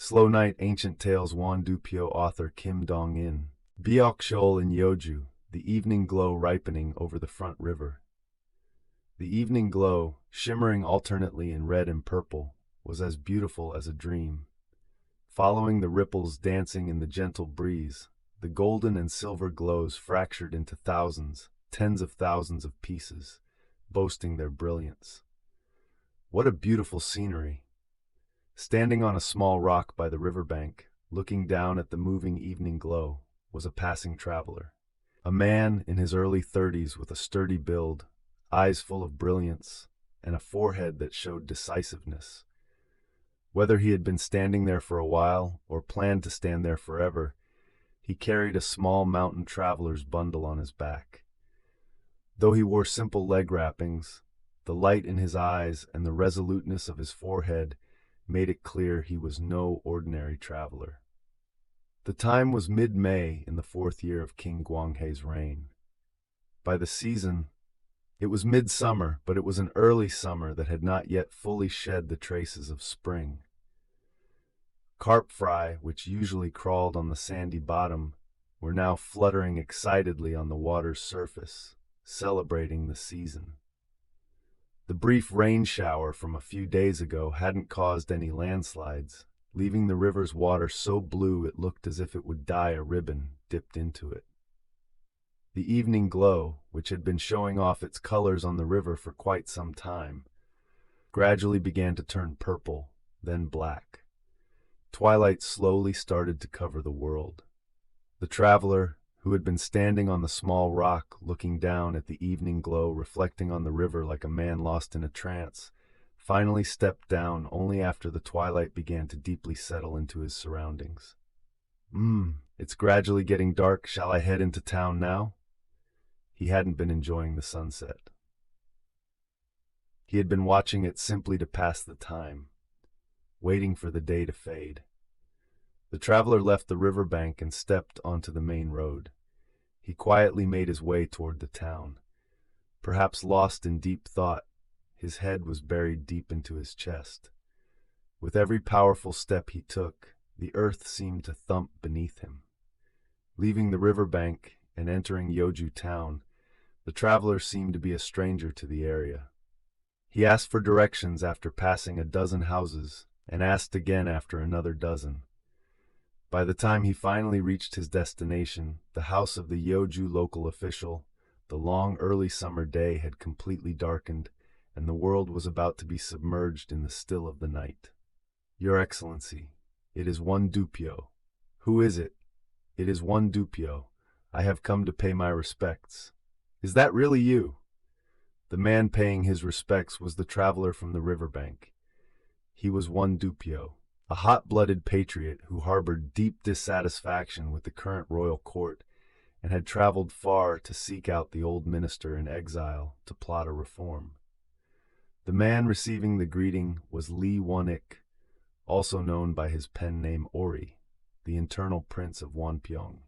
Slow Night Ancient Tales Won Du-pyo author Kim Dong-in. Byok-shol in Yeoju, the evening glow ripening over the front river. The evening glow, shimmering alternately in red and purple, was as beautiful as a dream. Following the ripples dancing in the gentle breeze, the golden and silver glows fractured into thousands, tens of thousands of pieces, boasting their brilliance. What a beautiful scenery! Standing on a small rock by the riverbank, looking down at the moving evening glow, was a passing traveler. A man in his early 30s with a sturdy build, eyes full of brilliance, and a forehead that showed decisiveness. Whether he had been standing there for a while or planned to stand there forever, he carried a small mountain traveler's bundle on his back. Though he wore simple leg wrappings, the light in his eyes and the resoluteness of his forehead made it clear he was no ordinary traveler. The time was mid-May in the 4th year of King Gwanghae's reign. By the season, it was midsummer, but it was an early summer that had not yet fully shed the traces of spring. Carp fry, which usually crawled on the sandy bottom, were now fluttering excitedly on the water's surface, celebrating the season. The brief rain shower from a few days ago hadn't caused any landslides, leaving the river's water so blue it looked as if it would dye a ribbon dipped into it. The evening glow, which had been showing off its colors on the river for quite some time, gradually began to turn purple, then black. Twilight slowly started to cover the world. The traveler, who had been standing on the small rock looking down at the evening glow reflecting on the river like a man lost in a trance, finally stepped down only after the twilight began to deeply settle into his surroundings. It's gradually getting dark. Shall I head into town now? He hadn't been enjoying the sunset. He had been watching it simply to pass the time, waiting for the day to fade. The traveler left the riverbank and stepped onto the main road. He quietly made his way toward the town. Perhaps lost in deep thought, his head was buried deep into his chest. With every powerful step he took, the earth seemed to thump beneath him. Leaving the riverbank and entering Yeoju town, the traveler seemed to be a stranger to the area. He asked for directions after passing a dozen houses and asked again after another dozen. By the time he finally reached his destination, the house of the Yeoju local official, the long early summer day had completely darkened, and the world was about to be submerged in the still of the night. Your Excellency, it is Won Du-pyo. Who is it? It is Won Du-pyo. I have come to pay my respects. Is that really you? The man paying his respects was the traveler from the riverbank. He was Won Du-pyo, a hot-blooded patriot who harbored deep dissatisfaction with the current royal court and had traveled far to seek out the old minister in exile to plot a reform. The man receiving the greeting was Lee Won-ik, also known by his pen name Ori, the internal prince of Wonpyong.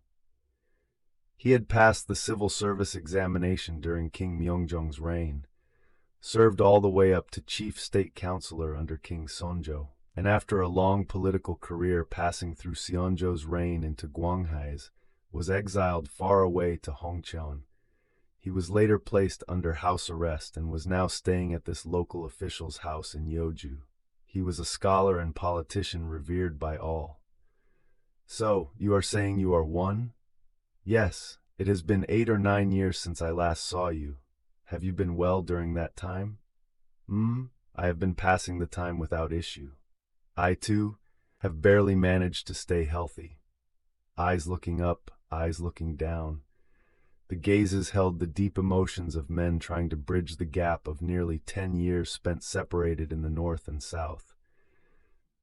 He had passed the civil service examination during King Myeongjong's reign, served all the way up to chief state counselor under King Sonjo, and after a long political career passing through Seonjo's reign into Gwanghae's, was exiled far away to Hongcheon. He was later placed under house arrest and was now staying at this local official's house in Yeoju. He was a scholar and politician revered by all. So, you are saying you are Won? Yes, it has been 8 or 9 years since I last saw you. Have you been well during that time? I have been passing the time without issue. I, too, have barely managed to stay healthy. Eyes looking up, eyes looking down. The gazes held the deep emotions of men trying to bridge the gap of nearly 10 years spent separated in the north and south.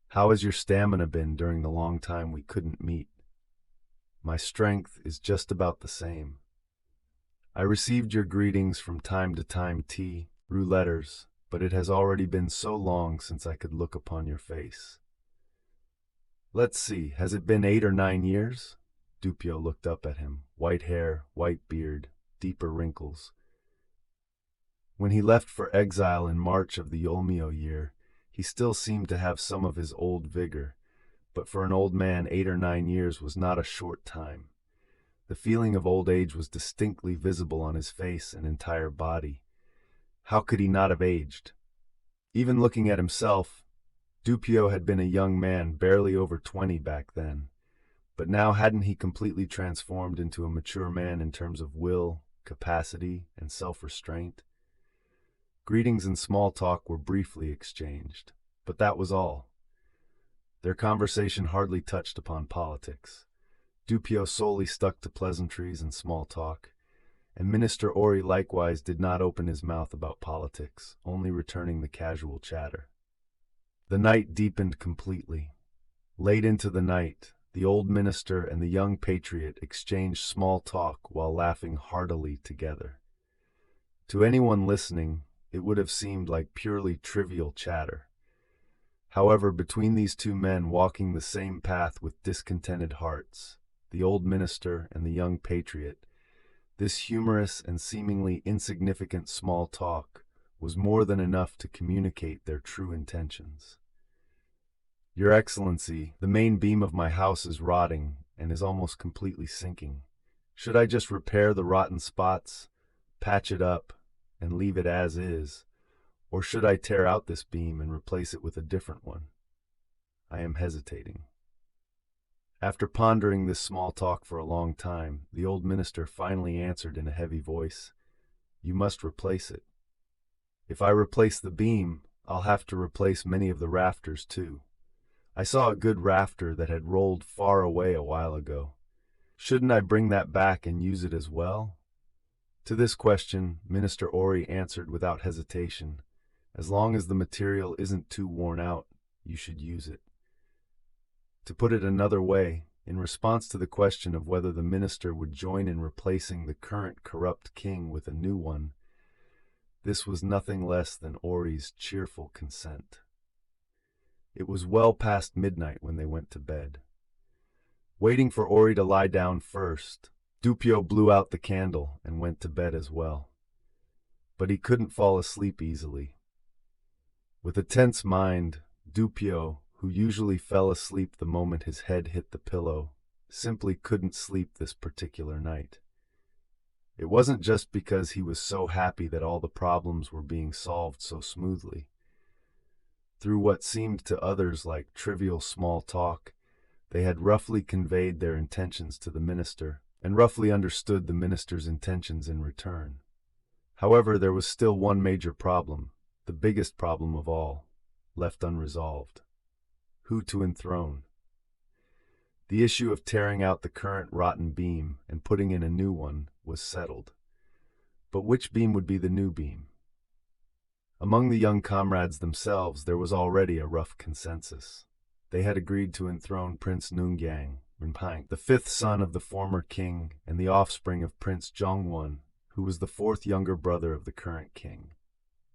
How has your stamina been during the long time we couldn't meet? My strength is just about the same. I received your greetings from time to time through letters, but it has already been so long since I could look upon your face. Let's see, has it been 8 or 9 years? Du-pyo looked up at him, white hair, white beard, deeper wrinkles. When he left for exile in March of the Yeolmyo year, he still seemed to have some of his old vigor, but for an old man, 8 or 9 years was not a short time. The feeling of old age was distinctly visible on his face and entire body. How could he not have aged? Even looking at himself, Du-pyo had been a young man barely over 20 back then. But now hadn't he completely transformed into a mature man in terms of will, capacity, and self-restraint? Greetings and small talk were briefly exchanged, but that was all. Their conversation hardly touched upon politics. Du-pyo solely stuck to pleasantries and small talk, and Minister Ori likewise did not open his mouth about politics, only returning the casual chatter. The night deepened completely. Late into the night, the old minister and the young patriot exchanged small talk while laughing heartily together. To anyone listening, it would have seemed like purely trivial chatter. However, between these two men walking the same path with discontented hearts, the old minister and the young patriot, this humorous and seemingly insignificant small talk was more than enough to communicate their true intentions. Your Excellency, the main beam of my house is rotting and is almost completely sinking. Should I just repair the rotten spots, patch it up, and leave it as is, or should I tear out this beam and replace it with a different one? I am hesitating. After pondering this small talk for a long time, the old minister finally answered in a heavy voice, "You must replace it. If I replace the beam, I'll have to replace many of the rafters too. I saw a good rafter that had rolled far away a while ago. Shouldn't I bring that back and use it as well?" To this question, Minister Ori answered without hesitation, "As long as the material isn't too worn out, you should use it." To put it another way, in response to the question of whether the minister would join in replacing the current corrupt king with a new one, this was nothing less than Ori's cheerful consent. It was well past midnight when they went to bed. Waiting for Ori to lie down first, Du-pyo blew out the candle and went to bed as well. But he couldn't fall asleep easily. With a tense mind, Du-pyo, who usually fell asleep the moment his head hit the pillow, simply couldn't sleep this particular night. It wasn't just because he was so happy that all the problems were being solved so smoothly. Through what seemed to others like trivial small talk, they had roughly conveyed their intentions to the minister, and roughly understood the minister's intentions in return. However, there was still one major problem, the biggest problem of all, left unresolved. Who to enthrone? The issue of tearing out the current rotten beam and putting in a new one was settled. But which beam would be the new beam? Among the young comrades themselves, there was already a rough consensus. They had agreed to enthrone Prince Nungyang, the fifth son of the former king and the offspring of Prince Jongwon, who was the fourth younger brother of the current king.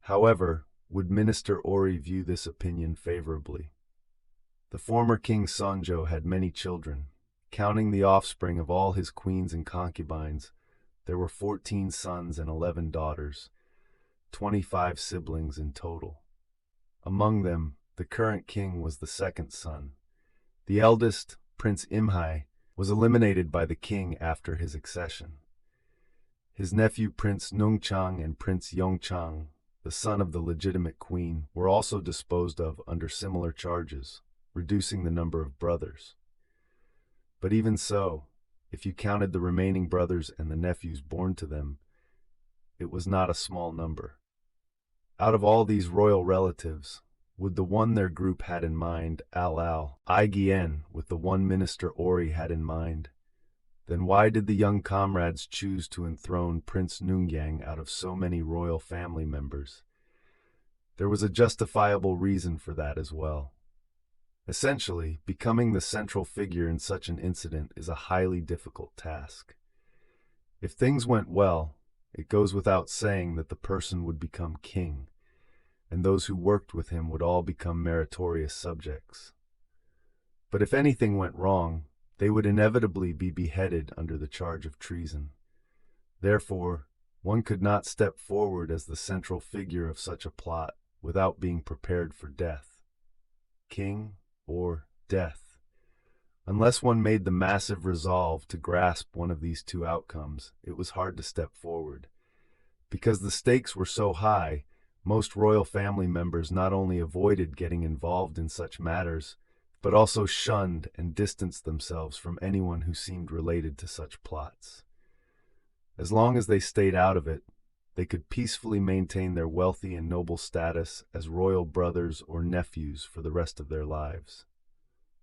However, would Minister Ori view this opinion favorably? The former King Sonjo had many children. Counting the offspring of all his queens and concubines, there were 14 sons and 11 daughters, 25 siblings in total. Among them, the current king was the second son. The eldest, Prince Imhai, was eliminated by the king after his accession. His nephew Prince Nungchang and Prince Yongchang, the son of the legitimate queen, were also disposed of under similar charges, reducing the number of brothers. But even so, if you counted the remaining brothers and the nephews born to them, it was not a small number. Out of all these royal relatives, would the one their group had in mind IGN with the one Minister Ori had in mind? Then why did the young comrades choose to enthrone Prince Nungyang out of so many royal family members? There was a justifiable reason for that as well. Essentially, becoming the central figure in such an incident is a highly difficult task. If things went well, it goes without saying that the person would become king, and those who worked with him would all become meritorious subjects. But if anything went wrong, they would inevitably be beheaded under the charge of treason. Therefore, one could not step forward as the central figure of such a plot without being prepared for death. King or death. Unless one made the massive resolve to grasp one of these two outcomes, it was hard to step forward. Because the stakes were so high, most royal family members not only avoided getting involved in such matters, but also shunned and distanced themselves from anyone who seemed related to such plots. As long as they stayed out of it, they could peacefully maintain their wealthy and noble status as royal brothers or nephews for the rest of their lives.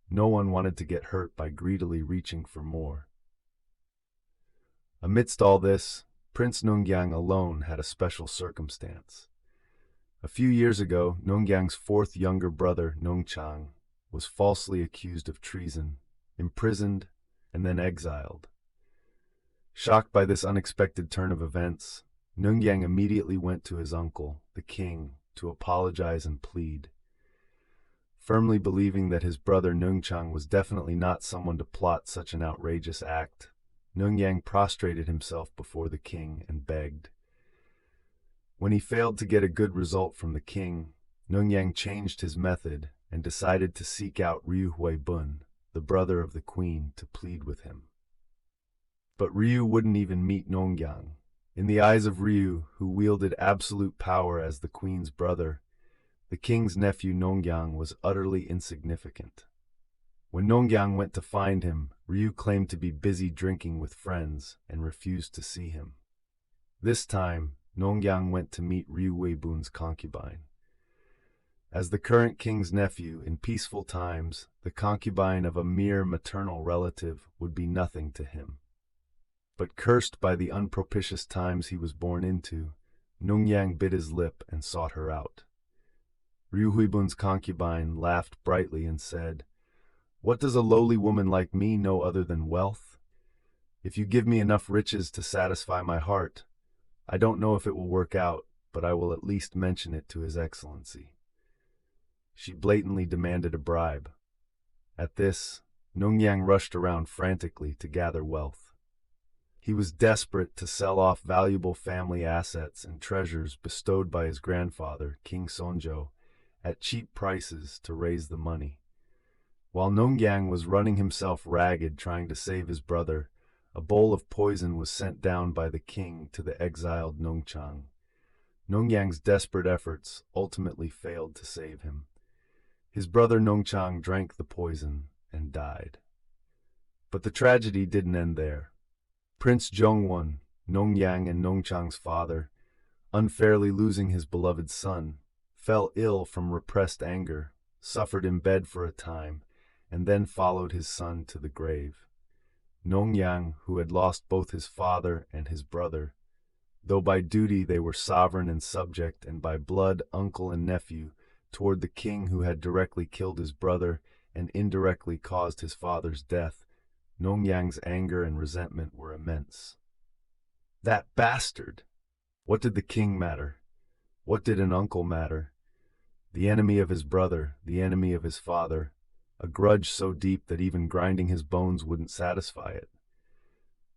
No one wanted to get hurt by greedily reaching for more. Amidst all this, Prince Nungyang alone had a special circumstance. A few years ago, Nungyang's fourth younger brother, Nungchang, was falsely accused of treason, imprisoned, and then exiled. Shocked by this unexpected turn of events, Nungyang immediately went to his uncle, the king, to apologize and plead. Firmly believing that his brother Nungchang was definitely not someone to plot such an outrageous act, Nungyang prostrated himself before the king and begged. When he failed to get a good result from the king, Nungyang changed his method and decided to seek out Ryu Huibun, the brother of the queen, to plead with him. But Ryu wouldn't even meet Nungyang. In the eyes of Ryu, who wielded absolute power as the queen's brother, the king's nephew Nungyang was utterly insignificant. When Nungyang went to find him, Ryu claimed to be busy drinking with friends and refused to see him. This time, Nungyang went to meet Ryu Huibun's concubine. As the current king's nephew, in peaceful times, the concubine of a mere maternal relative would be nothing to him. But cursed by the unpropitious times he was born into, Nungyang bit his lip and sought her out. Ryu Huibun's concubine laughed brightly and said, "What does a lowly woman like me know other than wealth? If you give me enough riches to satisfy my heart, I don't know if it will work out, but I will at least mention it to His Excellency." She blatantly demanded a bribe. At this, Nungyang rushed around frantically to gather wealth. He was desperate to sell off valuable family assets and treasures bestowed by his grandfather, King Sonjo, at cheap prices to raise the money. While Nungyang was running himself ragged trying to save his brother, a bowl of poison was sent down by the king to the exiled Nungchang. Nungyang's desperate efforts ultimately failed to save him. His brother Nungchang drank the poison and died. But the tragedy didn't end there. Prince Jongwon, Nungyang and Nungchang's father, unfairly losing his beloved son, fell ill from repressed anger, suffered in bed for a time, and then followed his son to the grave. Nungyang, who had lost both his father and his brother, though by duty they were sovereign and subject, and by blood uncle and nephew, toward the king who had directly killed his brother and indirectly caused his father's death, Nungyang's anger and resentment were immense. That bastard! What did the king matter? What did an uncle matter? The enemy of his brother, the enemy of his father, a grudge so deep that even grinding his bones wouldn't satisfy it.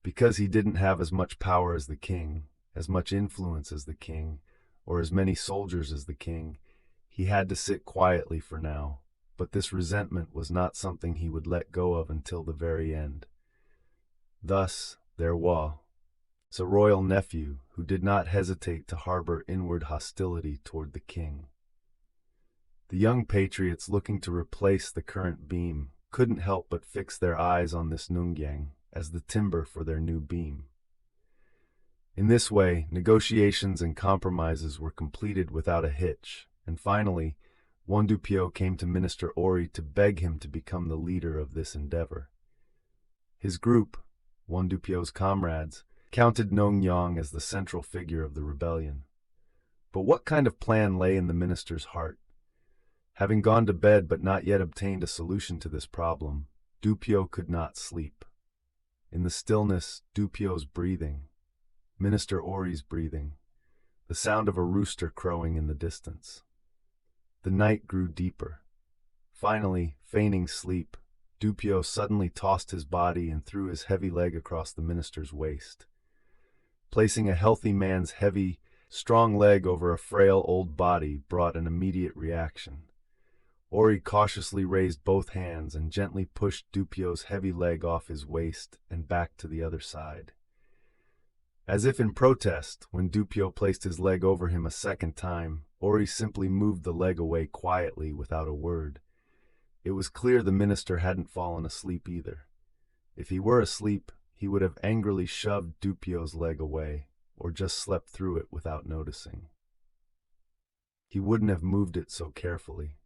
Because he didn't have as much power as the king, as much influence as the king, or as many soldiers as the king, he had to sit quietly for now. But this resentment was not something he would let go of until the very end. Thus, there was a royal nephew who did not hesitate to harbor inward hostility toward the king. The young patriots looking to replace the current beam couldn't help but fix their eyes on this Nungyang as the timber for their new beam. In this way, negotiations and compromises were completed without a hitch, and finally, Won Du-pyo came to Minister Ori to beg him to become the leader of this endeavor. His group, Won Du-pyo's comrades, counted Nungyang as the central figure of the rebellion. But what kind of plan lay in the minister's heart? Having gone to bed but not yet obtained a solution to this problem, Du-pyo could not sleep. In the stillness, Du-pyo's breathing, Minister Ori's breathing, the sound of a rooster crowing in the distance. The night grew deeper. Finally, feigning sleep, Du-pyo suddenly tossed his body and threw his heavy leg across the minister's waist. Placing a healthy man's heavy, strong leg over a frail old body brought an immediate reaction. Ori cautiously raised both hands and gently pushed Du-pyo's heavy leg off his waist and back to the other side. As if in protest, when Du-pyo placed his leg over him a second time, Ori simply moved the leg away quietly without a word. It was clear the minister hadn't fallen asleep either. If he were asleep, he would have angrily shoved Du-pyo's leg away, or just slept through it without noticing. He wouldn't have moved it so carefully.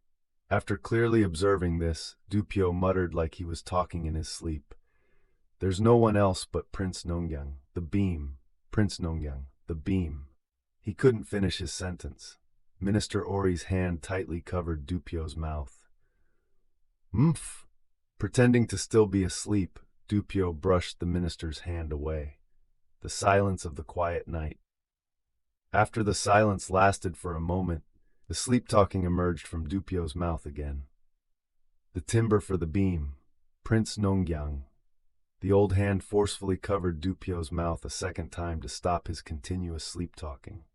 After clearly observing this, Du-pyo muttered like he was talking in his sleep. "There's no one else but Prince Nongyang, the beam. Prince Nongyang, the beam." He couldn't finish his sentence. Minister Ori's hand tightly covered Du-pyo's mouth. "Mph!" Pretending to still be asleep, Du-pyo brushed the minister's hand away. The silence of the quiet night. After the silence lasted for a moment, the sleep-talking emerged from Du-pyo's mouth again. "The timber for the beam. Prince Nongyang." The old hand forcefully covered Du-pyo's mouth a second time to stop his continuous sleep-talking.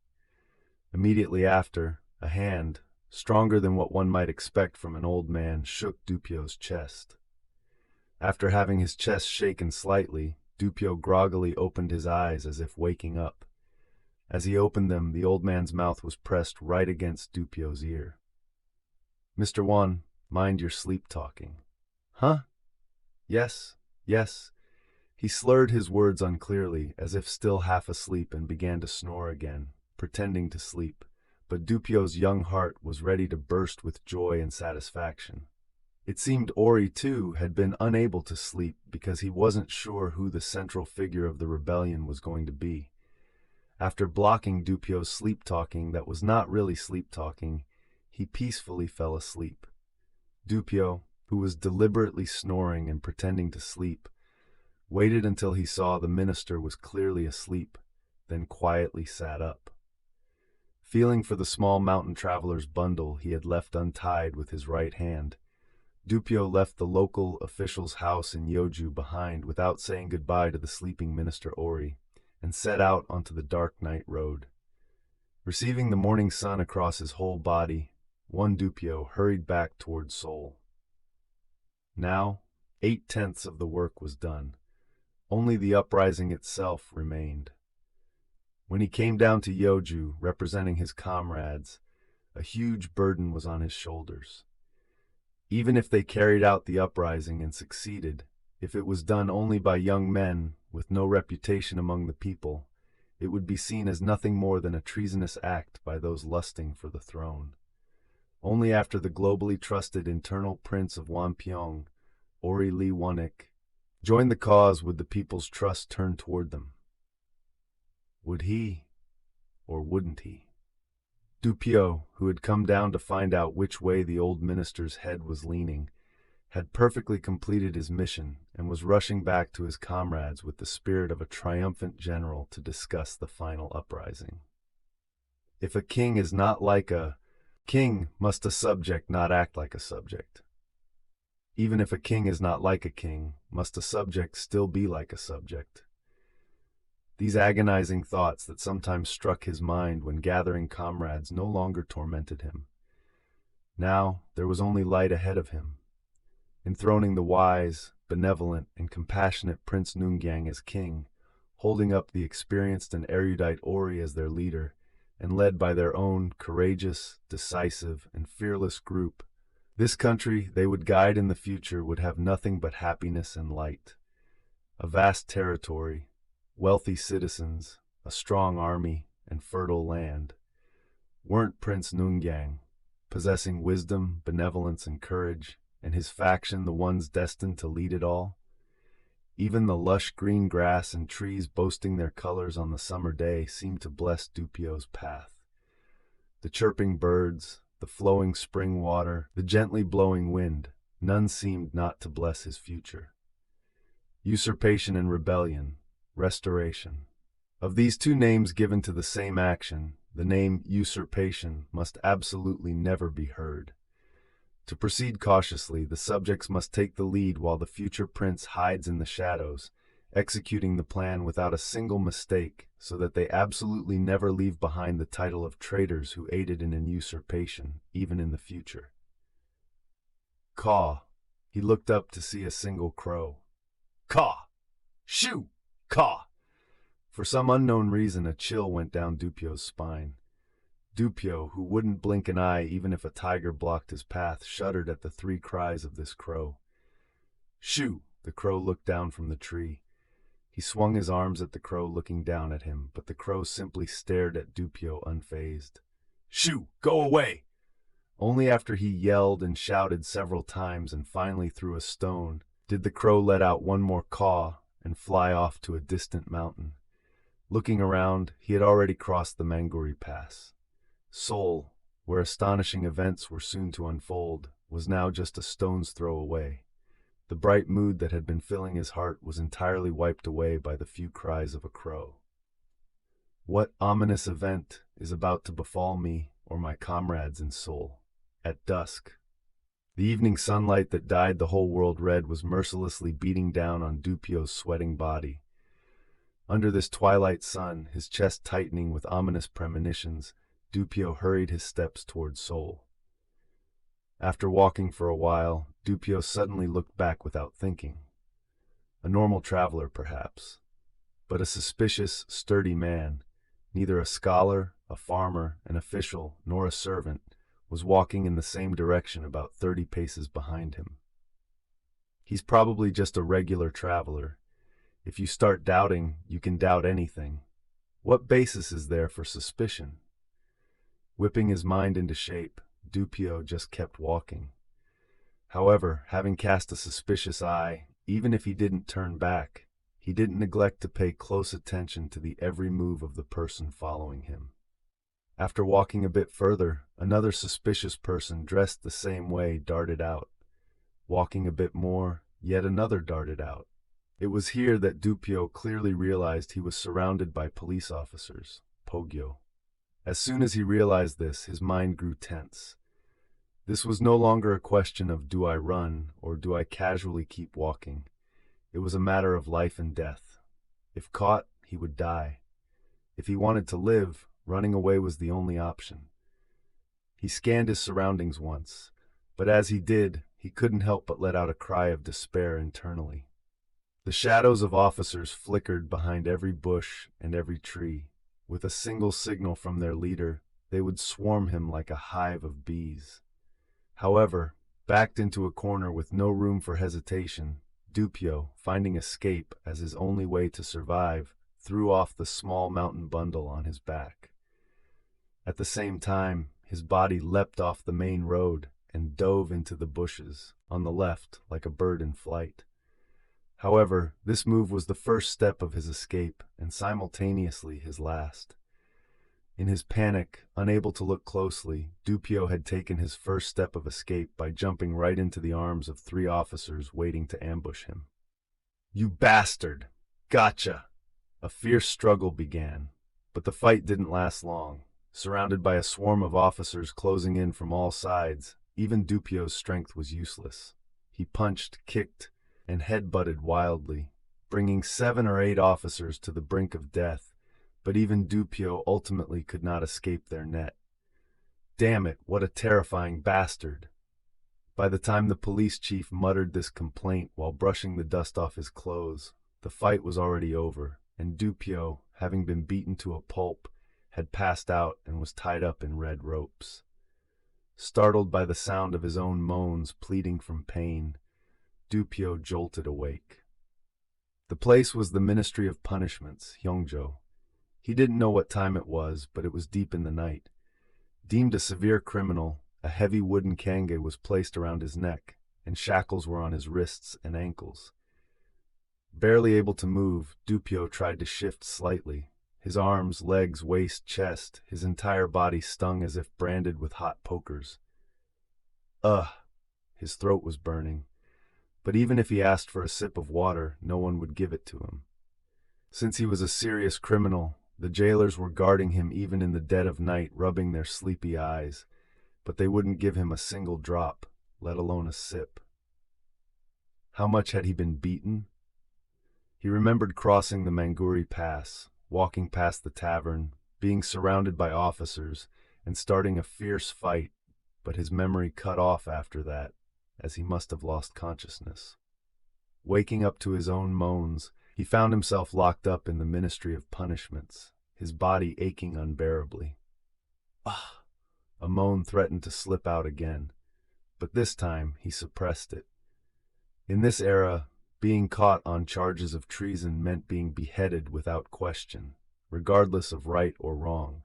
Immediately after, a hand, stronger than what one might expect from an old man, shook Du-pyo's chest. After having his chest shaken slightly, Du-pyo groggily opened his eyes as if waking up. As he opened them, the old man's mouth was pressed right against Du-pyo's ear. "Mr. Won, mind your sleep-talking." "Huh? Yes, yes." He slurred his words unclearly, as if still half asleep, and began to snore again, pretending to sleep. But Du-pyo's young heart was ready to burst with joy and satisfaction. It seemed Ori, too, had been unable to sleep because he wasn't sure who the central figure of the rebellion was going to be. After blocking Du-pyo's sleep-talking that was not really sleep-talking, he peacefully fell asleep. Du-pyo, who was deliberately snoring and pretending to sleep, waited until he saw the minister was clearly asleep, then quietly sat up. Feeling for the small mountain traveler's bundle he had left untied with his right hand, Du-pyo left the local official's house in Yeoju behind without saying goodbye to the sleeping Minister Ori, and set out onto the dark night road. Receiving the morning sun across his whole body, Won Du-pyo hurried back toward Seoul. Now, 8/10 of the work was done. Only the uprising itself remained. When he came down to Yeoju, representing his comrades, a huge burden was on his shoulders. Even if they carried out the uprising and succeeded, if it was done only by young men with no reputation among the people, it would be seen as nothing more than a treasonous act by those lusting for the throne. Only after the globally trusted internal prince of Wanpyeong, Ori Lee Wonik, joined the cause would the people's trust turn toward them. Would he, or wouldn't he? Du-pyo, who had come down to find out which way the old minister's head was leaning, had perfectly completed his mission and was rushing back to his comrades with the spirit of a triumphant general to discuss the final uprising. If a king is not like a king, must a subject not act like a subject? Even if a king is not like a king, must a subject still be like a subject? These agonizing thoughts that sometimes struck his mind when gathering comrades no longer tormented him. Now there was only light ahead of him. Enthroning the wise, benevolent, and compassionate Prince Nungyang as king, holding up the experienced and erudite Ori as their leader, and led by their own courageous, decisive, and fearless group, this country they would guide in the future would have nothing but happiness and light. A vast territory, wealthy citizens, a strong army, and fertile land. Weren't Prince Nungyang, possessing wisdom, benevolence, and courage, and his faction the ones destined to lead it all? Even the lush green grass and trees boasting their colors on the summer day seemed to bless Du-pyo's path. The chirping birds, the flowing spring water, the gently blowing wind, none seemed not to bless his future. Usurpation and rebellion, restoration. Of these two names given to the same action, the name usurpation must absolutely never be heard. To proceed cautiously, the subjects must take the lead while the future prince hides in the shadows, executing the plan without a single mistake so that they absolutely never leave behind the title of traitors who aided in an usurpation, even in the future. Caw. He looked up to see a single crow. Caw! Shoo! Caw! For some unknown reason, a chill went down Du-pyo's spine. Du-pyo, who wouldn't blink an eye even if a tiger blocked his path, shuddered at the three cries of this crow. Shoo! The crow looked down from the tree. He swung his arms at the crow, looking down at him, but the crow simply stared at Du-pyo unfazed. Shoo! Go away! Only after he yelled and shouted several times and finally threw a stone did the crow let out one more caw and fly off to a distant mountain. Looking around, he had already crossed the Manguri Pass. Seoul, where astonishing events were soon to unfold, was now just a stone's throw away. The bright mood that had been filling his heart was entirely wiped away by the few cries of a crow. What ominous event is about to befall me or my comrades in Seoul? At dusk, the evening sunlight that dyed the whole world red was mercilessly beating down on Du-pyo's sweating body. Under this twilight sun, his chest tightening with ominous premonitions, Du-pyo hurried his steps toward Seoul. After walking for a while, Du-pyo suddenly looked back without thinking. A normal traveler, perhaps, but a suspicious, sturdy man, neither a scholar, a farmer, an official, nor a servant, was walking in the same direction about 30 paces behind him. He's probably just a regular traveler. If you start doubting, you can doubt anything. What basis is there for suspicion? Whipping his mind into shape, Du-pyo just kept walking. However, having cast a suspicious eye, even if he didn't turn back, he didn't neglect to pay close attention to the every move of the person following him. After walking a bit further, another suspicious person dressed the same way darted out. Walking a bit more, yet another darted out. It was here that Du-pyo clearly realized he was surrounded by police officers, Pogyo. As soon as he realized this, his mind grew tense. This was no longer a question of do I run or do I casually keep walking. It was a matter of life and death. If caught, he would die. If he wanted to live, running away was the only option. He scanned his surroundings once, but as he did, he couldn't help but let out a cry of despair internally. The shadows of officers flickered behind every bush and every tree. With a single signal from their leader, they would swarm him like a hive of bees. However, backed into a corner with no room for hesitation, Du-pyo, finding escape as his only way to survive, threw off the small mountain bundle on his back. At the same time, his body leapt off the main road and dove into the bushes on the left like a bird in flight. However, this move was the first step of his escape and simultaneously his last. In his panic, unable to look closely, Du-pyo had taken his first step of escape by jumping right into the arms of 3 officers waiting to ambush him. "You bastard! Gotcha!" A fierce struggle began, but the fight didn't last long. Surrounded by a swarm of officers closing in from all sides, even Du-pyo's strength was useless. He punched, kicked, and head-butted wildly, bringing 7 or 8 officers to the brink of death, but even Du-pyo ultimately could not escape their net. Damn it, what a terrifying bastard! By the time the police chief muttered this complaint while brushing the dust off his clothes, the fight was already over, and Du-pyo, having been beaten to a pulp, had passed out and was tied up in red ropes. Startled by the sound of his own moans pleading from pain, Du-pyo jolted awake. The place was the Ministry of Punishments, Hyungjo. He didn't know what time it was, but it was deep in the night. Deemed a severe criminal, a heavy wooden kange was placed around his neck, and shackles were on his wrists and ankles. Barely able to move, Du-pyo tried to shift slightly. His arms, legs, waist, chest, his entire body stung as if branded with hot pokers. His throat was burning. But even if he asked for a sip of water, no one would give it to him. Since he was a serious criminal, the jailers were guarding him even in the dead of night, rubbing their sleepy eyes, but they wouldn't give him a single drop, let alone a sip. How much had he been beaten? He remembered crossing the Manguri Pass, walking past the tavern, being surrounded by officers, and starting a fierce fight, but his memory cut off after that, as he must have lost consciousness. Waking up to his own moans, he found himself locked up in the Ministry of Punishments, his body aching unbearably. Ah! A moan threatened to slip out again, but this time he suppressed it. In this era, being caught on charges of treason meant being beheaded without question, regardless of right or wrong.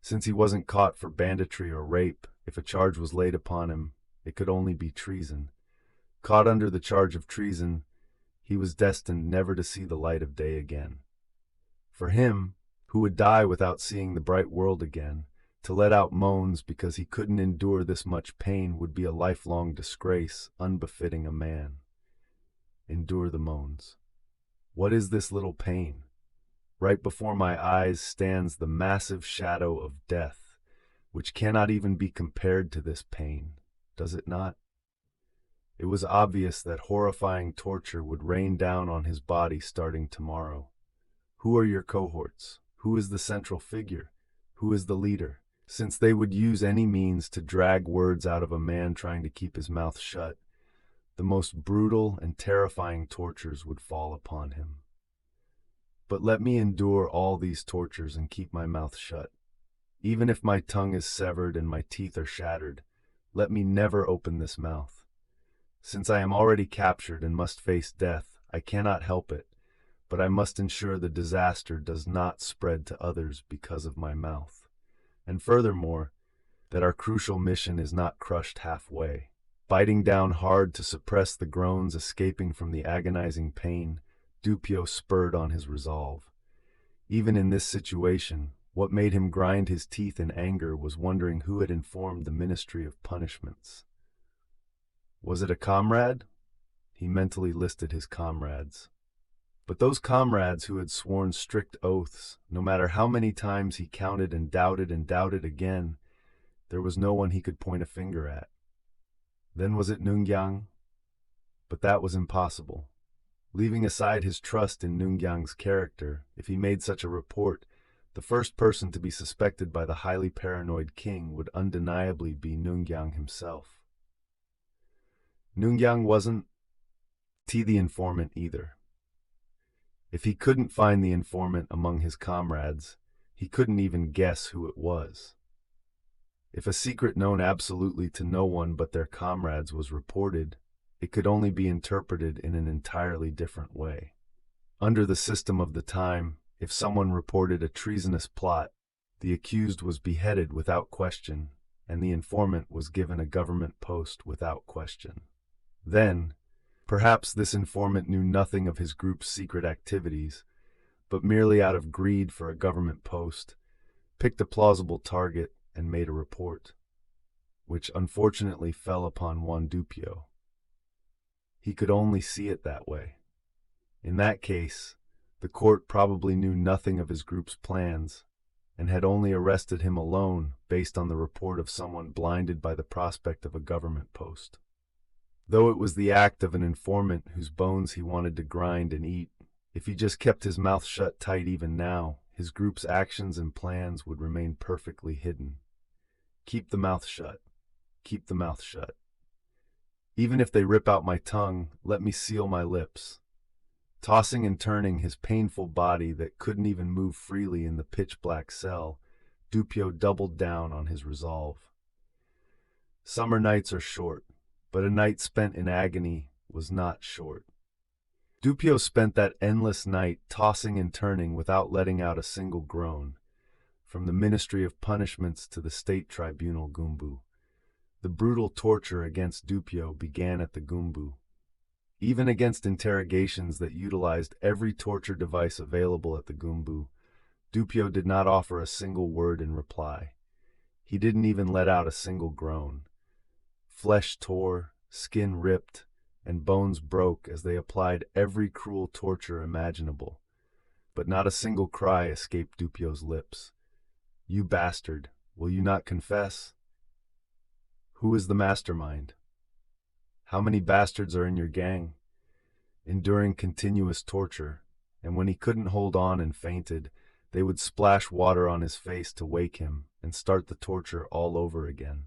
Since he wasn't caught for banditry or rape, if a charge was laid upon him, it could only be treason. Caught under the charge of treason, he was destined never to see the light of day again. For him, who would die without seeing the bright world again, to let out moans because he couldn't endure this much pain would be a lifelong disgrace unbefitting a man. Endure the moans. What is this little pain? Right before my eyes stands the massive shadow of death, which cannot even be compared to this pain, does it not? It was obvious that horrifying torture would rain down on his body starting tomorrow. Who are your cohorts? Who is the central figure? Who is the leader? Since they would use any means to drag words out of a man trying to keep his mouth shut, the most brutal and terrifying tortures would fall upon him. But let me endure all these tortures and keep my mouth shut. Even if my tongue is severed and my teeth are shattered, let me never open this mouth. Since I am already captured and must face death, I cannot help it, but I must ensure the disaster does not spread to others because of my mouth. And furthermore, that our crucial mission is not crushed halfway. Biting down hard to suppress the groans escaping from the agonizing pain, Du-pyo spurred on his resolve. Even in this situation, what made him grind his teeth in anger was wondering who had informed the Ministry of Punishments. Was it a comrade? He mentally listed his comrades. But those comrades who had sworn strict oaths, no matter how many times he counted and doubted again, there was no one he could point a finger at. Then was it Nungyang? But that was impossible. Leaving aside his trust in Nungyang's character, if he made such a report, the first person to be suspected by the highly paranoid king would undeniably be Nungyang himself. Nungyang wasn't the informant either. If he couldn't find the informant among his comrades, he couldn't even guess who it was. If a secret known absolutely to no one but their comrades was reported, it could only be interpreted in an entirely different way. Under the system of the time, if someone reported a treasonous plot, the accused was beheaded without question, and the informant was given a government post without question. Then, perhaps this informant knew nothing of his group's secret activities, but merely out of greed for a government post, picked a plausible target and made a report, which unfortunately fell upon Won Du-pyo. He could only see it that way. In that case, the court probably knew nothing of his group's plans and had only arrested him alone based on the report of someone blinded by the prospect of a government post. Though it was the act of an informant whose bones he wanted to grind and eat, if he just kept his mouth shut tight even now, his group's actions and plans would remain perfectly hidden. Keep the mouth shut. Keep the mouth shut. Even if they rip out my tongue, let me seal my lips. Tossing and turning his painful body that couldn't even move freely in the pitch-black cell, Du-pyo doubled down on his resolve. Summer nights are short, but a night spent in agony was not short. Du-pyo spent that endless night tossing and turning without letting out a single groan, from the Ministry of Punishments to the State Tribunal Gumbu. The brutal torture against Du-pyo began at the Gumbu. Even against interrogations that utilized every torture device available at the Gumbu, Du-pyo did not offer a single word in reply. He didn't even let out a single groan. Flesh tore, skin ripped, and bones broke as they applied every cruel torture imaginable. But not a single cry escaped Du-pyo's lips. "You bastard, will you not confess? Who is the mastermind? How many bastards are in your gang?" Enduring continuous torture, and when he couldn't hold on and fainted, they would splash water on his face to wake him and start the torture all over again.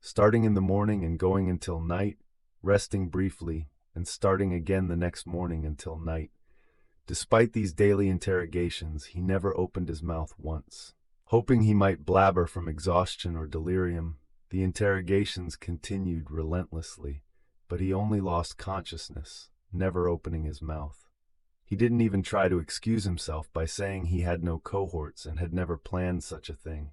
Starting in the morning and going until night, resting briefly, and starting again the next morning until night. Despite these daily interrogations, he never opened his mouth once. Hoping he might blabber from exhaustion or delirium, the interrogations continued relentlessly, but he only lost consciousness, never opening his mouth. He didn't even try to excuse himself by saying he had no cohorts and had never planned such a thing.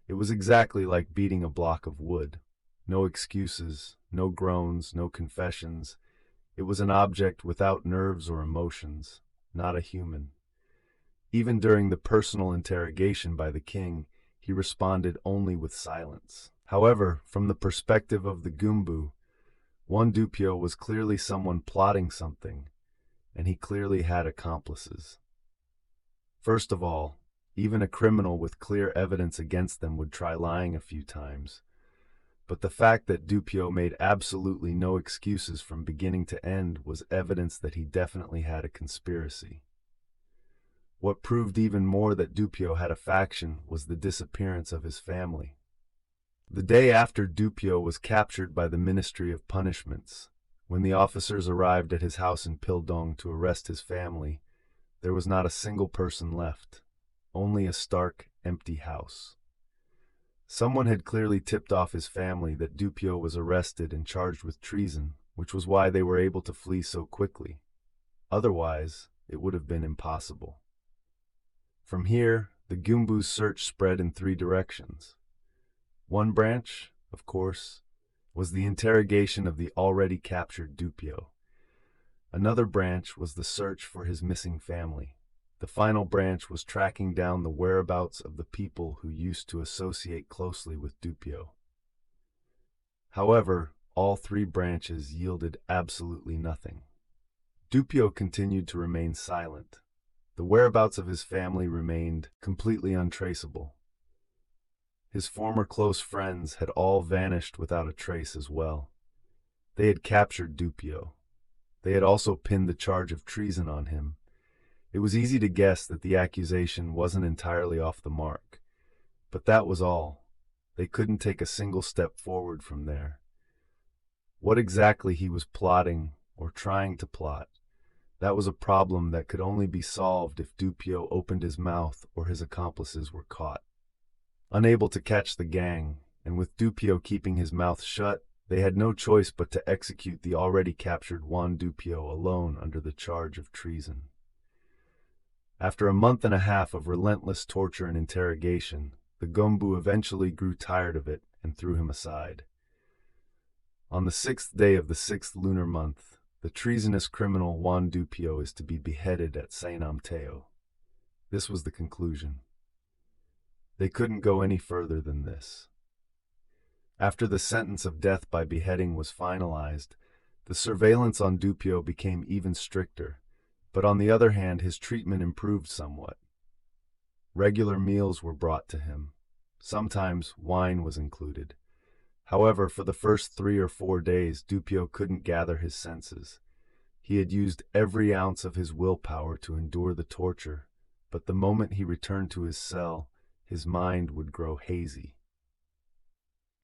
It was exactly like beating a block of wood. No excuses, no groans, no confessions. It was an object without nerves or emotions, not a human. Even during the personal interrogation by the king, he responded only with silence. However, from the perspective of the Gumbu, Won Du-pyo was clearly someone plotting something, and he clearly had accomplices. First of all, even a criminal with clear evidence against them would try lying a few times. But the fact that Du-pyo made absolutely no excuses from beginning to end was evidence that he definitely had a conspiracy. What proved even more that Du-pyo had a faction was the disappearance of his family. The day after Du-pyo was captured by the Ministry of Punishments, when the officers arrived at his house in Pildong to arrest his family, there was not a single person left, only a stark, empty house. Someone had clearly tipped off his family that Du-pyo was arrested and charged with treason, which was why they were able to flee so quickly. Otherwise, it would have been impossible. From here, the Gumbu's search spread in three directions. One branch, of course, was the interrogation of the already captured Du-pyo. Another branch was the search for his missing family. The final branch was tracking down the whereabouts of the people who used to associate closely with Du-pyo. However, all three branches yielded absolutely nothing. Du-pyo continued to remain silent. The whereabouts of his family remained completely untraceable. His former close friends had all vanished without a trace as well. They had captured Du-pyo. They had also pinned the charge of treason on him. It was easy to guess that the accusation wasn't entirely off the mark. But that was all. They couldn't take a single step forward from there. What exactly he was plotting or trying to plot, that was a problem that could only be solved if Du-pyo opened his mouth or his accomplices were caught. Unable to catch the gang, and with Du-pyo keeping his mouth shut, they had no choice but to execute the already captured Won Du-pyo alone under the charge of treason. After a month and a half of relentless torture and interrogation, the Gumbu eventually grew tired of it and threw him aside. On the 6th day of the 6th lunar month, the treasonous criminal Won Du-pyo is to be beheaded at Saenam-teo. This was the conclusion. They couldn't go any further than this. After the sentence of death by beheading was finalized, the surveillance on Du-pyo became even stricter, but on the other hand his treatment improved somewhat. Regular meals were brought to him. Sometimes wine was included. However, for the first 3 or 4 days, Du-pyo couldn't gather his senses. He had used every ounce of his willpower to endure the torture, but the moment he returned to his cell, his mind would grow hazy.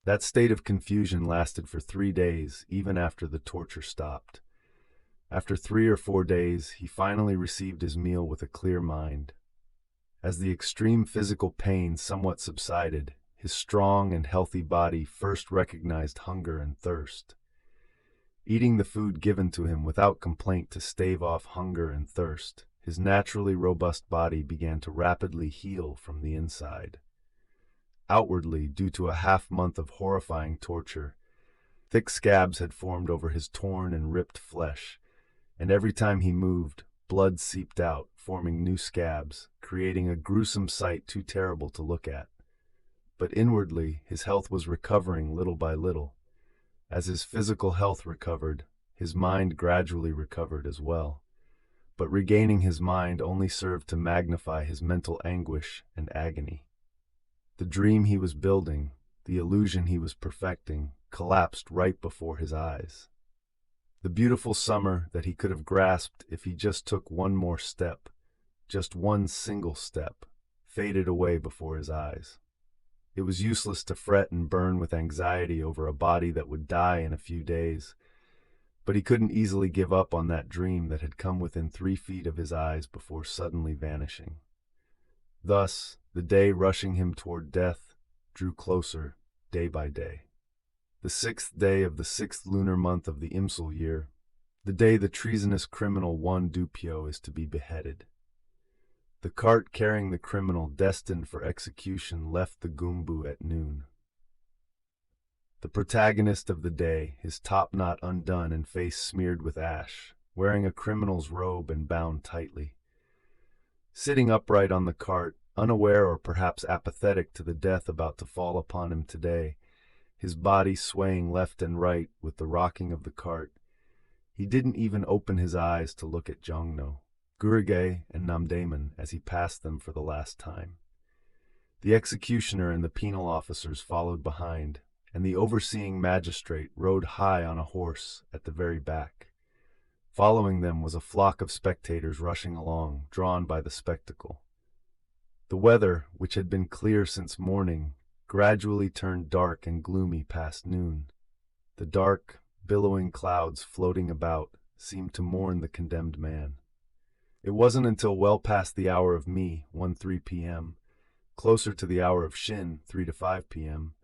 That state of confusion lasted for 3 days, even after the torture stopped. After 3 or 4 days, he finally received his meal with a clear mind. As the extreme physical pain somewhat subsided, his strong and healthy body first recognized hunger and thirst. Eating the food given to him without complaint to stave off hunger and thirst, his naturally robust body began to rapidly heal from the inside. Outwardly, due to a half-month of horrifying torture, thick scabs had formed over his torn and ripped flesh, and every time he moved, blood seeped out, forming new scabs, creating a gruesome sight too terrible to look at. But inwardly, his health was recovering little by little. As his physical health recovered, his mind gradually recovered as well. But regaining his mind only served to magnify his mental anguish and agony. The dream he was building, the illusion he was perfecting, collapsed right before his eyes. The beautiful summer that he could have grasped if he just took one more step, just one single step, faded away before his eyes. It was useless to fret and burn with anxiety over a body that would die in a few days. but he couldn't easily give up on that dream that had come within 3 feet of his eyes before suddenly vanishing. Thus, the day rushing him toward death drew closer day by day. The 6th day of the 6th lunar month of the Imsul year, the day the treasonous criminal Won Du-pyo is to be beheaded. The cart carrying the criminal destined for execution left the Gumbu at noon. The protagonist of the day, his top knot undone and face smeared with ash, wearing a criminal's robe and bound tightly. Sitting upright on the cart, unaware or perhaps apathetic to the death about to fall upon him today, his body swaying left and right with the rocking of the cart, he didn't even open his eyes to look at Jongno, Gurige, and Namdaemun as he passed them for the last time. The executioner and the penal officers followed behind, and the overseeing magistrate rode high on a horse at the very back. Following them was a flock of spectators rushing along, drawn by the spectacle. The weather, which had been clear since morning, gradually turned dark and gloomy past noon. The dark, billowing clouds floating about seemed to mourn the condemned man. It wasn't until well past the hour of Mi, 1:03 p.m., closer to the hour of Shin, 3 to 5 p.m.,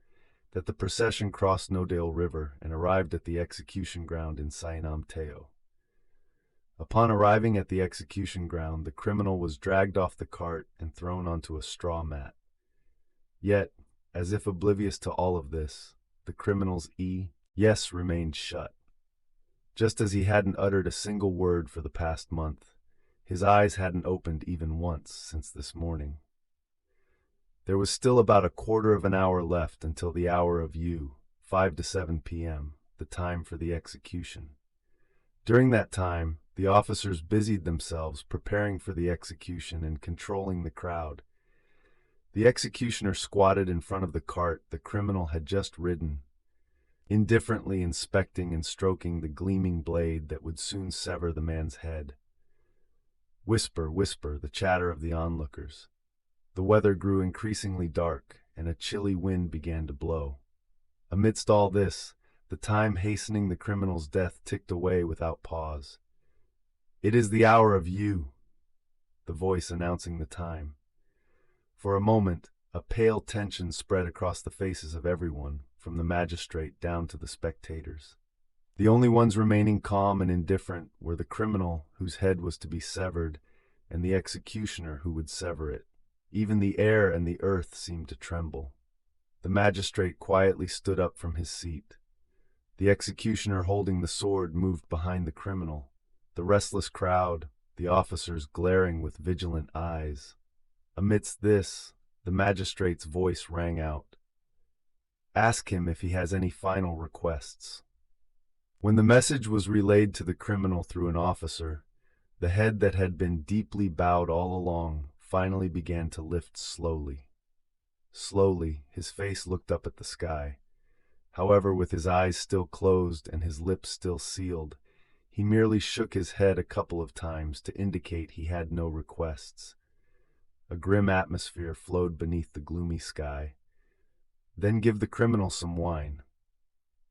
that the procession crossed Nodale River and arrived at the execution ground in Sainam-teo. Upon arriving at the execution ground, the criminal was dragged off the cart and thrown onto a straw mat. Yet, as if oblivious to all of this, the criminal's yes remained shut. Just as he hadn't uttered a single word for the past month, his eyes hadn't opened even once since this morning. There was still about a quarter of an hour left until the hour of 5 to 7 p.m., the time for the execution. During that time, the officers busied themselves preparing for the execution and controlling the crowd. The executioner squatted in front of the cart the criminal had just ridden, indifferently inspecting and stroking the gleaming blade that would soon sever the man's head. Whisper, whisper, the chatter of the onlookers. The weather grew increasingly dark, and a chilly wind began to blow. Amidst all this, the time hastening the criminal's death ticked away without pause. "It is the hour of you," the voice announcing the time. For a moment, a pale tension spread across the faces of everyone, from the magistrate down to the spectators. The only ones remaining calm and indifferent were the criminal whose head was to be severed, and the executioner who would sever it. Even the air and the earth seemed to tremble. The magistrate quietly stood up from his seat. The executioner holding the sword moved behind the criminal, the restless crowd, the officers glaring with vigilant eyes. Amidst this, the magistrate's voice rang out. "Ask him if he has any final requests." When the message was relayed to the criminal through an officer, the head that had been deeply bowed all along finally began to lift slowly. Slowly, his face looked up at the sky. However, with his eyes still closed and his lips still sealed, he merely shook his head a couple of times to indicate he had no requests. A grim atmosphere flowed beneath the gloomy sky. "Then give the criminal some wine."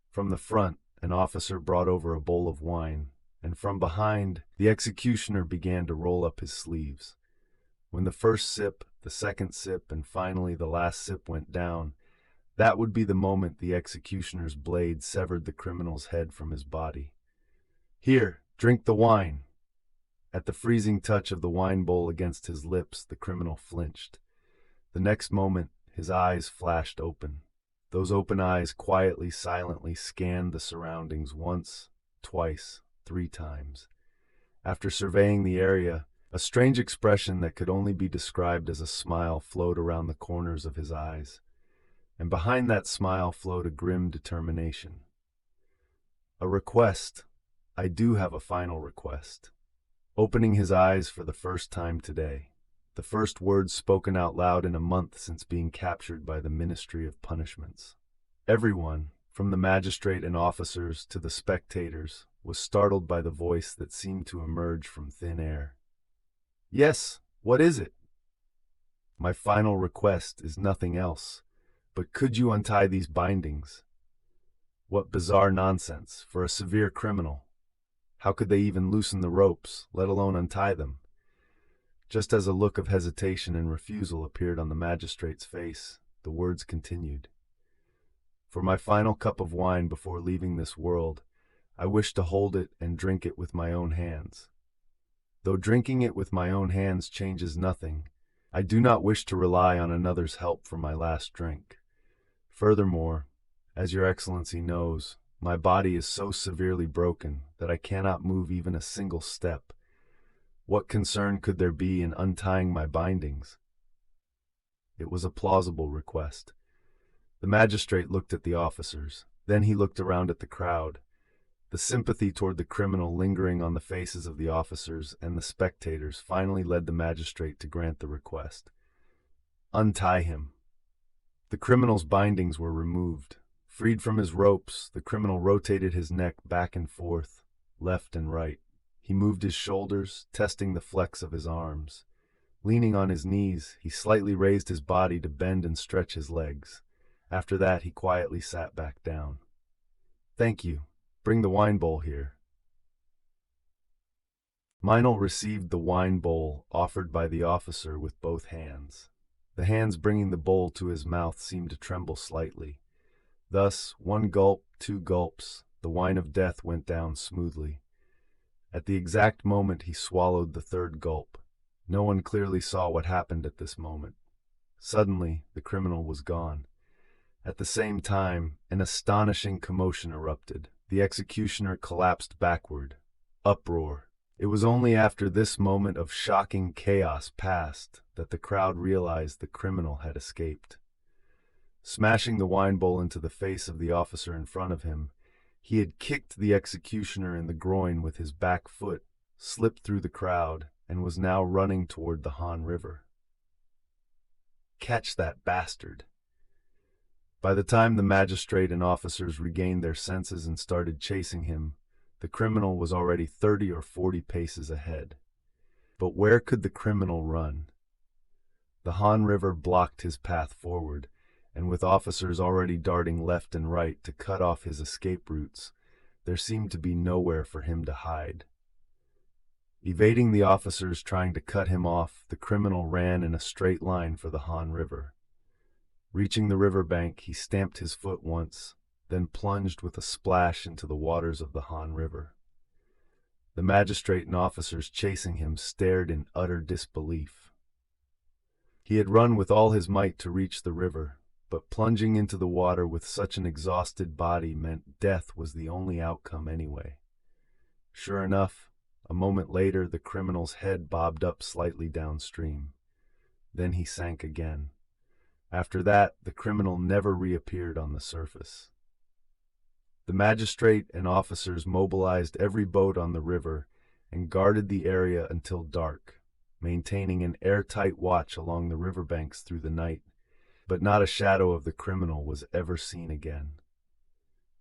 From the front, an officer brought over a bowl of wine, and from behind, the executioner began to roll up his sleeves. When the first sip, the second sip, and finally the last sip went down, that would be the moment the executioner's blade severed the criminal's head from his body. "Here, drink the wine." At the freezing touch of the wine bowl against his lips, the criminal flinched. The next moment, his eyes flashed open. Those open eyes quietly, silently scanned the surroundings once, twice, 3 times. After surveying the area, a strange expression that could only be described as a smile flowed around the corners of his eyes, and behind that smile flowed a grim determination. "A request. I do have a final request." Opening his eyes for the first time today, the first words spoken out loud in a month since being captured by the Ministry of Punishments. Everyone, from the magistrate and officers to the spectators, was startled by the voice that seemed to emerge from thin air. "Yes, what is it?" "My final request is nothing else, but could you untie these bindings?" What bizarre nonsense for a severe criminal. How could they even loosen the ropes, let alone untie them? Just as a look of hesitation and refusal appeared on the magistrate's face, the words continued. For my final cup of wine before leaving this world, I wish to hold it and drink it with my own hands. Though drinking it with my own hands changes nothing, I do not wish to rely on another's help for my last drink. Furthermore, as your excellency knows, my body is so severely broken that I cannot move even a single step. What concern could there be in untying my bindings? It was a plausible request. The magistrate looked at the officers. Then he looked around at the crowd. The sympathy toward the criminal lingering on the faces of the officers and the spectators finally led the magistrate to grant the request. Untie him. The criminal's bindings were removed. Freed from his ropes, the criminal rotated his neck back and forth, left and right. He moved his shoulders, testing the flex of his arms. Leaning on his knees, he slightly raised his body to bend and stretch his legs. After that, he quietly sat back down. "Thank you. Bring the wine bowl here." Meinl received the wine bowl offered by the officer with both hands. The hands bringing the bowl to his mouth seemed to tremble slightly. Thus, 1 gulp, 2 gulps, the wine of death went down smoothly. At the exact moment he swallowed the 3rd gulp. No one clearly saw what happened at this moment. Suddenly, the criminal was gone. At the same time, an astonishing commotion erupted. The executioner collapsed backward. Uproar. It was only after this moment of shocking chaos passed that the crowd realized the criminal had escaped. Smashing the wine bowl into the face of the officer in front of him, he had kicked the executioner in the groin with his back foot, slipped through the crowd, and was now running toward the Han River. Catch that bastard! By the time the magistrate and officers regained their senses and started chasing him, the criminal was already 30 or 40 paces ahead. But where could the criminal run? The Han River blocked his path forward, and with officers already darting left and right to cut off his escape routes, there seemed to be nowhere for him to hide. Evading the officers trying to cut him off, the criminal ran in a straight line for the Han River. Reaching the riverbank, he stamped his foot once, then plunged with a splash into the waters of the Han River. The magistrate and officers chasing him stared in utter disbelief. He had run with all his might to reach the river, but plunging into the water with such an exhausted body meant death was the only outcome anyway. Sure enough, a moment later the criminal's head bobbed up slightly downstream. Then he sank again. After that, the criminal never reappeared on the surface. The magistrate and officers mobilized every boat on the river and guarded the area until dark, maintaining an airtight watch along the riverbanks through the night, but not a shadow of the criminal was ever seen again.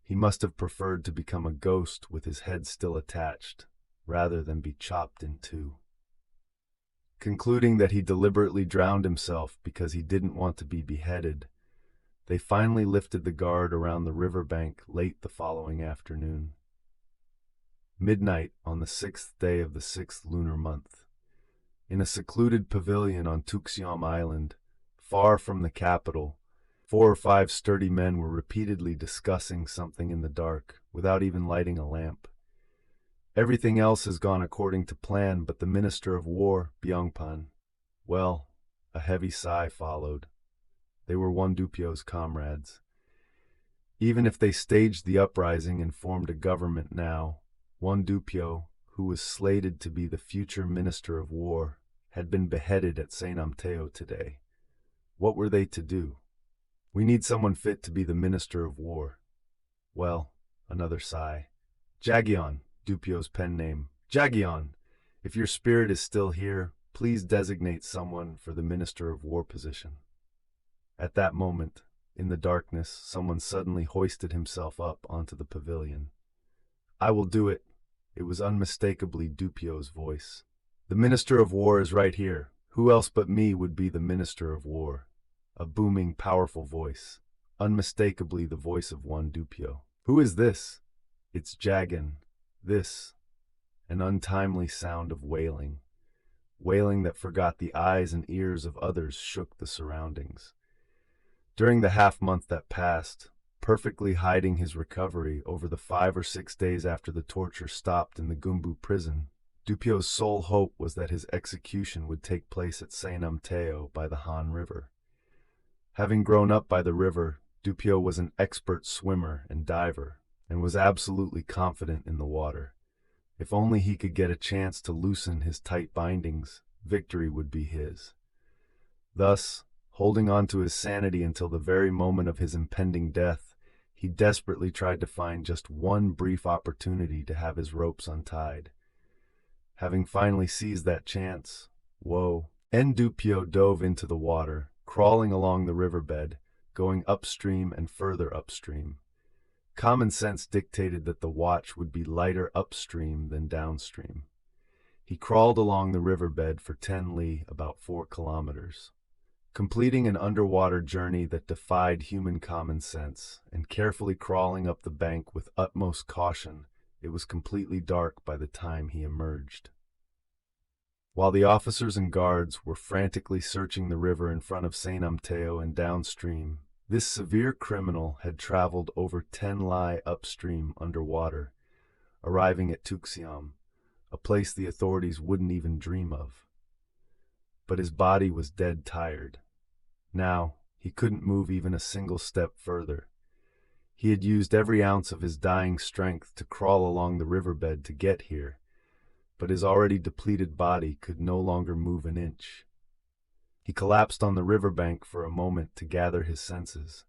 He must have preferred to become a ghost with his head still attached, rather than be chopped in two. Concluding that he deliberately drowned himself because he didn't want to be beheaded, they finally lifted the guard around the riverbank late the following afternoon. Midnight on the 6th day of the 6th lunar month. In a secluded pavilion on Tuxeom Island, far from the capital, 4 or 5 sturdy men were repeatedly discussing something in the dark, without even lighting a lamp. Everything else has gone according to plan, but the Minister of War, Byungpan. Well, a heavy sigh followed. They were Won Du-pyo's comrades. Even if they staged the uprising and formed a government now, Won Du-pyo, who was slated to be the future Minister of War, had been beheaded at Saenamteo today. What were they to do? We need someone fit to be the Minister of War. Well, another sigh. Jagyeon, Du-pyo's pen name. Jagyeon, if your spirit is still here, please designate someone for the Minister of War position. At that moment, in the darkness, someone suddenly hoisted himself up onto the pavilion. I will do it. It was unmistakably Du-pyo's voice. The Minister of War is right here. Who else but me would be the Minister of War? A booming, powerful voice. Unmistakably the voice of Won Du-pyo. Who is this? It's Jagan. This, an untimely sound of wailing. Wailing that forgot the eyes and ears of others shook the surroundings. During the half-month that passed, perfectly hiding his recovery over the 5 or 6 days after the torture stopped in the Gumbu prison, Du-pyo's sole hope was that his execution would take place at Won-Du-pyo by the Han River. Having grown up by the river, Du-pyo was an expert swimmer and diver, and was absolutely confident in the water. If only he could get a chance to loosen his tight bindings, victory would be his. Thus, holding on to his sanity until the very moment of his impending death, he desperately tried to find just one brief opportunity to have his ropes untied. Having finally seized that chance, Won Du-pyo dove into the water, crawling along the riverbed, going upstream and further upstream. Common sense dictated that the watch would be lighter upstream than downstream. He crawled along the riverbed for 10 li, about 4 kilometers. Completing an underwater journey that defied human common sense, and carefully crawling up the bank with utmost caution, it was completely dark by the time he emerged. While the officers and guards were frantically searching the river in front of Won-Du-pyo and downstream, this severe criminal had traveled over 10 li upstream underwater, arriving at Tuxiam, a place the authorities wouldn't even dream of. But his body was dead tired. Now, he couldn't move even a single step further. He had used every ounce of his dying strength to crawl along the riverbed to get here, but his already depleted body could no longer move an inch. He collapsed on the riverbank for a moment to gather his senses.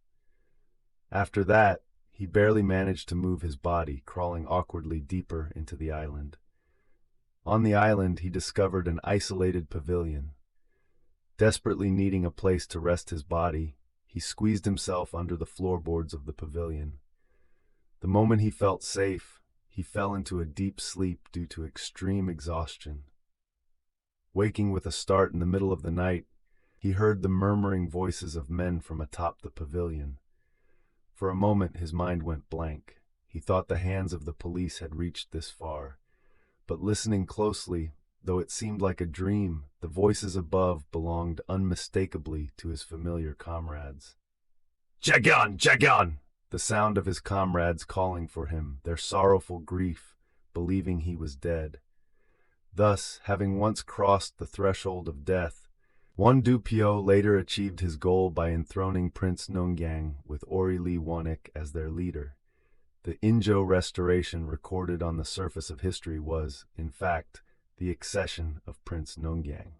After that, he barely managed to move his body, crawling awkwardly deeper into the island. On the island, he discovered an isolated pavilion. Desperately needing a place to rest his body, he squeezed himself under the floorboards of the pavilion. The moment he felt safe, he fell into a deep sleep due to extreme exhaustion. Waking with a start in the middle of the night, he heard the murmuring voices of men from atop the pavilion. For a moment his mind went blank. He thought the hands of the police had reached this far. But listening closely, though it seemed like a dream, the voices above belonged unmistakably to his familiar comrades. "Jagan! Jagan!" The sound of his comrades calling for him, their sorrowful grief, believing he was dead. Thus, having once crossed the threshold of death, Won Du-pyo later achieved his goal by enthroning Prince Nongyang with Lee Wonik as their leader. The Injo restoration recorded on the surface of history was, in fact, the accession of Prince Nongyang.